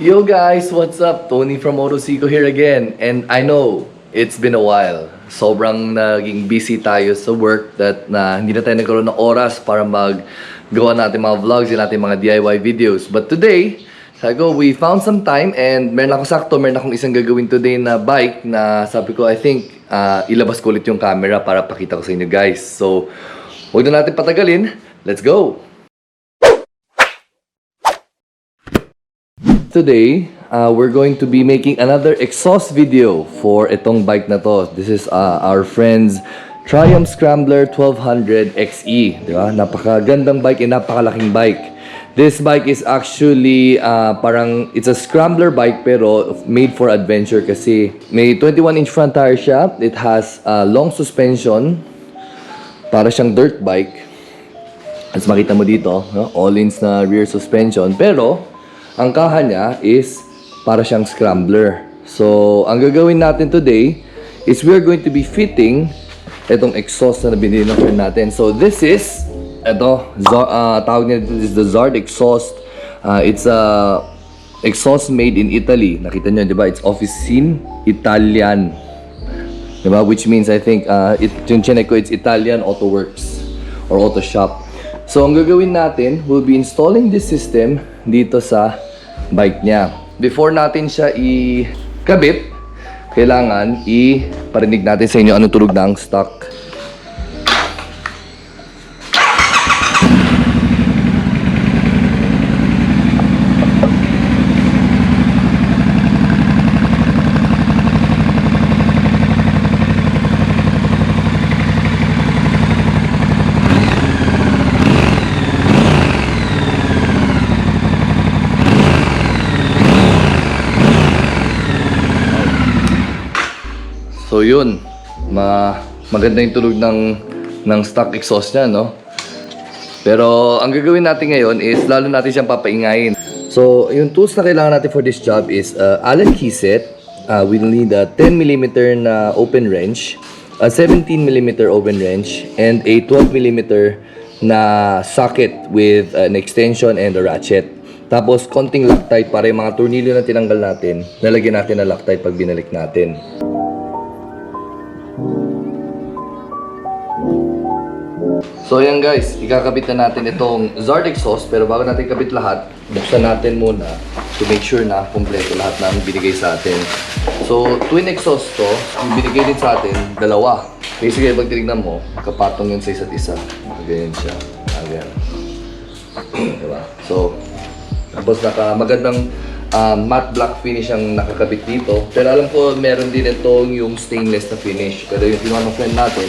Yo guys, what's up? Tony from MotoSiko here again. And I know, it's been a while. Sobrang naging busy tayo sa work that hindi na tayo nagkaroon ng oras para maggawa natin mga vlogs and natin mga DIY videos. But today, we found some time and meron akong isang gagawin today na bike na sabi ko, I think, ilabas ko ulit yung camera para pakita ko sa inyo guys. So, huwag na natin patagalin. Let's go! Today, we're going to be making another exhaust video for itong bike na to. This is our friend's Triumph Scrambler 1200 XE. Diba? Napakagandang bike and napakalaking bike. This bike is actually it's a scrambler bike pero made for adventure kasi may 21-inch front tire siya. It has long suspension. Para siyang dirt bike. As makita mo dito, no? All-ins na rear suspension. Pero ang kaha niya is para siyang scrambler. So, ang gagawin natin today is we're going to be fitting itong exhaust na binili ng friend natin. So, this is tawag niya is the Zard exhaust. It's a exhaust made in Italy. Nakita niyo, di ba? It's Officine Italian. Di ba? Which means, I think, yung chinek ko, it's Italian Auto Works or Auto Shop. So, ang gagawin natin, we'll be installing this system dito sa bike niya. Before natin siya ikabit, kailangan iparinig natin sa inyo anong tunog ng stock. So yun, maganda yung tunog ng stock exhaust niya, no? Pero ang gagawin natin ngayon is lalo natin siyang papaingayin. So yung tools na kailangan natin for this job is Allen key set. We'll need a 10mm na open wrench, a 17mm open wrench, and a 12mm na socket with an extension and a ratchet. Tapos konting Loctite para yung mga tornilyo na tinanggal natin, nalagyan natin ng Loctite pag binalik natin. So ayan guys, ikakabit na natin itong Zard exhaust. Pero bago natin ikabit lahat, buksan natin muna to make sure na kompleto lahat na binigay sa atin. So twin exhaust to, yung binigay din sa atin, dalawa. Basically pag tinignan mo, kapatong yun sa isa't isa. Ganyan siya. Ganyan. Diba? So, tapos magandang matte black finish ang nakakabit dito. Pero alam ko meron din itong yung stainless na finish. Pero yung kinuha ng friend natin,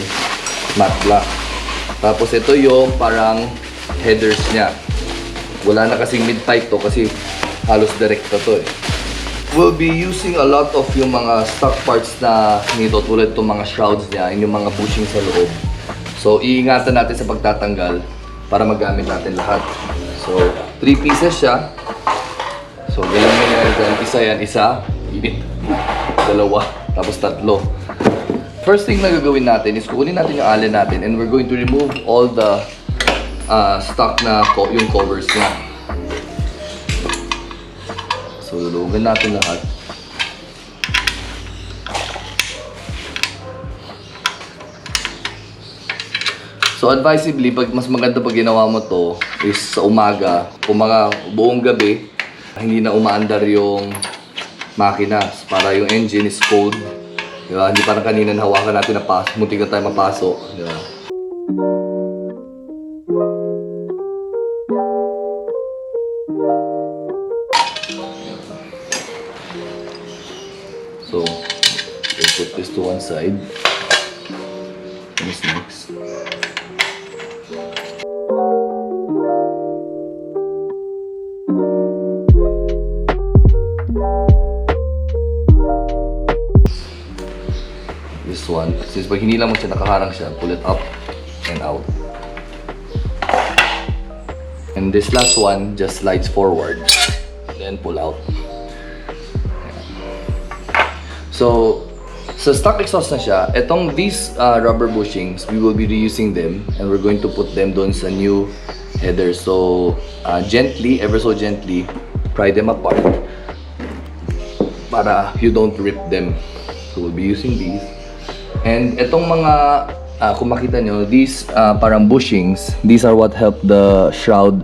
matte black. Tapos ito yung parang headers niya. Wala na kasing mid-pipe to kasi halos direkta to eh. We'll be using a lot of yung mga stock parts na nito tulad itong mga shrouds niya, yung mga bushings sa loob. So iingatan natin sa pagtatanggal para magamit natin lahat. So 3 pieces siya. So ganyan yan, isa yan, isa, init, dalawa, tapos tatlo. First thing na gagawin natin is kukunin natin yung allen natin and we're going to remove all the stock na yung covers niya. So lulugan natin lahat. So advisably, mas maganda pag ginawa mo to is sa umaga, buong gabi, hindi na umaandar yung makina para yung engine is cold. Diba? Hindi parang kanina nahawakan natin na muntik na tayo mapasok. Diba? So, we'll put this to one side. What's next? This one, since pag hinila mo siya, nakaharang siya, pull it up and out. And this last one just slides forward, then pull out. So, sa stock exhaust na siya, these rubber bushings, we will be reusing them and we're going to put them doon sa new header. So, gently, ever so gently, pry them apart para you don't rip them. So we'll be using these. And itong mga, kung makita nyo, these parang bushings, these are what help the shroud,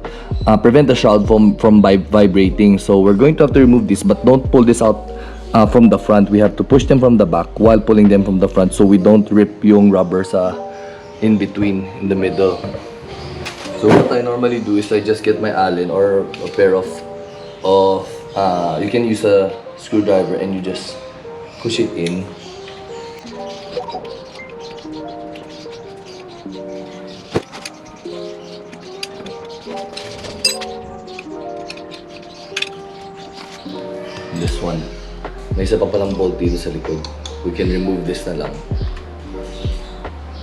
prevent the shroud from vibrating. So we're going to have to remove this, but don't pull this out from the front. We have to push them from the back while pulling them from the front so we don't rip yung rubber sa in between, in the middle. So what I normally do is I just get my Allen or a pair of you can use a screwdriver and you just push it in. This one. May isa pa palang bolt dito sa likod. We can remove this na lang.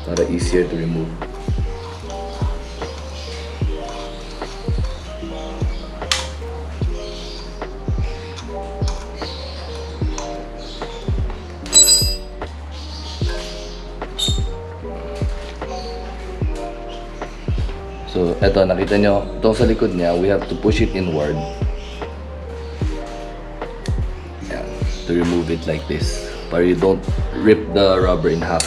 Para easier to remove. So, eto, nakita nyo, itong sa likod niya, we have to push it inward. To remove it like this, para you don't rip the rubber in half.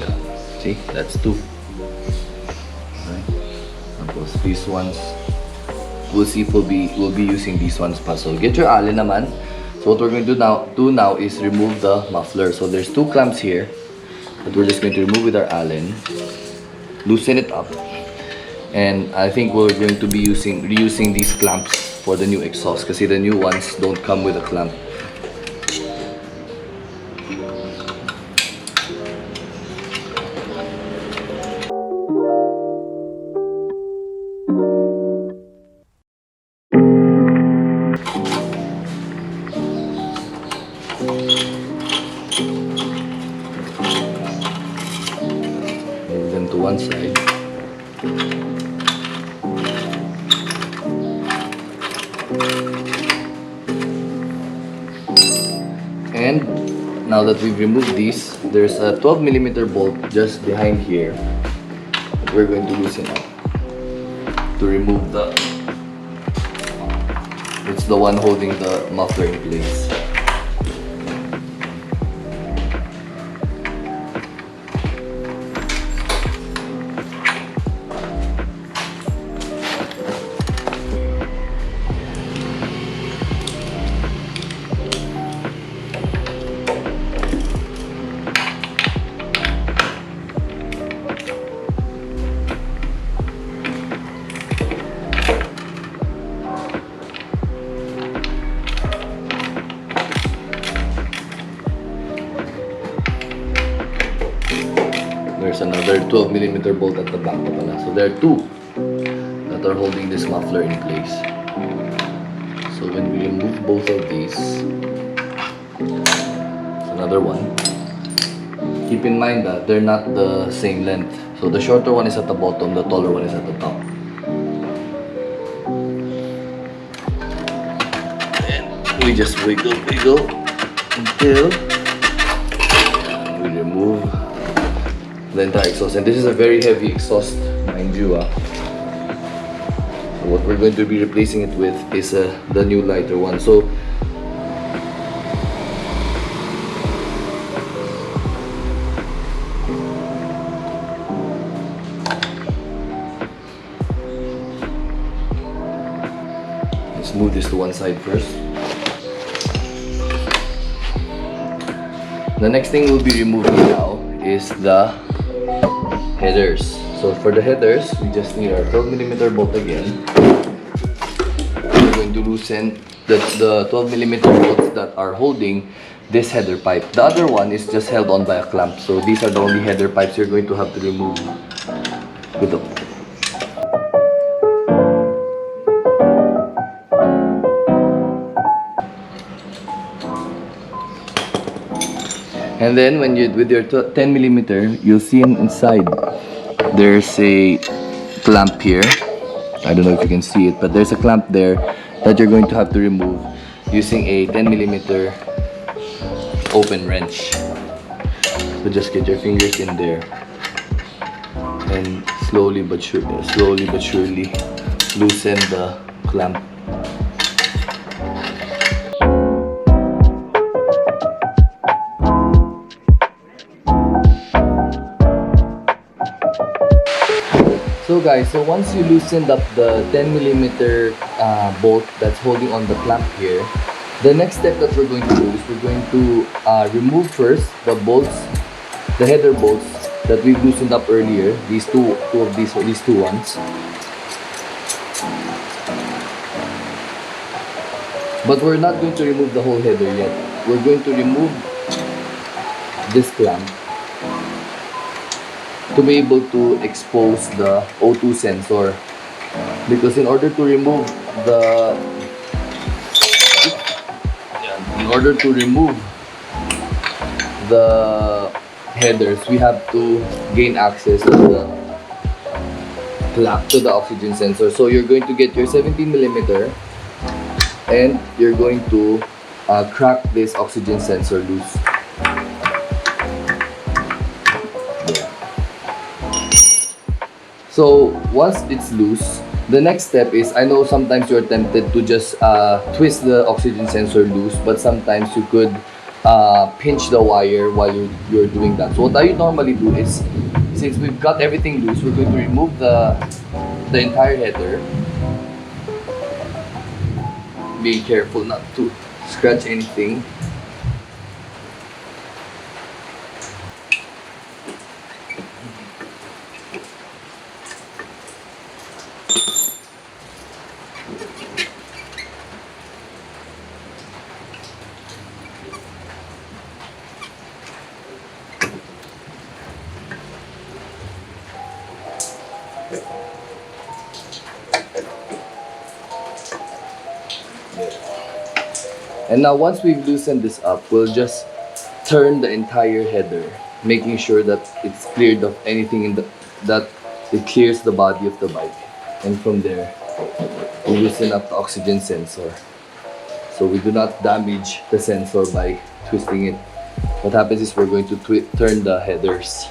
Yeah. See, that's two. Right. Tapos these ones, we'll see if we'll be using these ones pa. So get your Allen naman. So what we're going to do now is remove the muffler. So there's two clamps here that we're just going to remove with our Allen. Loosen it up. And I think we're going to be reusing these clamps for the new exhaust kasi the new ones don't come with a clamp. Move them to one side. And now that we've removed these, there's a 12mm bolt just behind here that we're going to loosen up to remove it's the one holding the muffler in place. There's another 12mm bolt at the back pa pala. So there are two that are holding this muffler in place. So when we remove both of these, another one, keep in mind that they're not the same length. So the shorter one is at the bottom, the taller one is at the top. And we just wiggle until we remove the entire exhaust. And this is a very heavy exhaust, mind you. So what we're going to be replacing it with is the new lighter one. So let's move this to one side first. The next thing we'll be removing now is the headers. So for the headers, we just need our 12mm bolt again. We're going to loosen the 12mm bolts that are holding this header pipe. The other one is just held on by a clamp. So these are the only header pipes you're going to have to remove with the And then when you with your 10mm, you'll see inside there's a clamp here. I don't know if you can see it, but there's a clamp there that you're going to have to remove using a 10mm open wrench. So just get your fingers in there and slowly but surely loosen the clamp. So guys, so once you loosened up the 10mm bolt that's holding on the clamp here, the next step that we're going to do is we're going to remove first the bolts, the header bolts that we've loosened up earlier. These two ones. But we're not going to remove the whole header yet. We're going to remove this clamp to be able to expose the O2 sensor, because in order to remove the headers, we have to gain access to the oxygen sensor. So you're going to get your 17mm and you're going to crack this oxygen sensor loose. So once it's loose, the next step is, I know sometimes you're tempted to just twist the oxygen sensor loose, but sometimes you could pinch the wire while you're doing that. So what I normally do is, since we've got everything loose, we're going to remove the entire header. Be careful not to scratch anything. And now once we've loosened this up, we'll just turn the entire header, making sure that it's cleared of anything that it clears the body of the bike. And from there, we loosen up the oxygen sensor, so we do not damage the sensor by twisting it. What happens is we're going to turn the headers.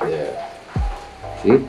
There. See?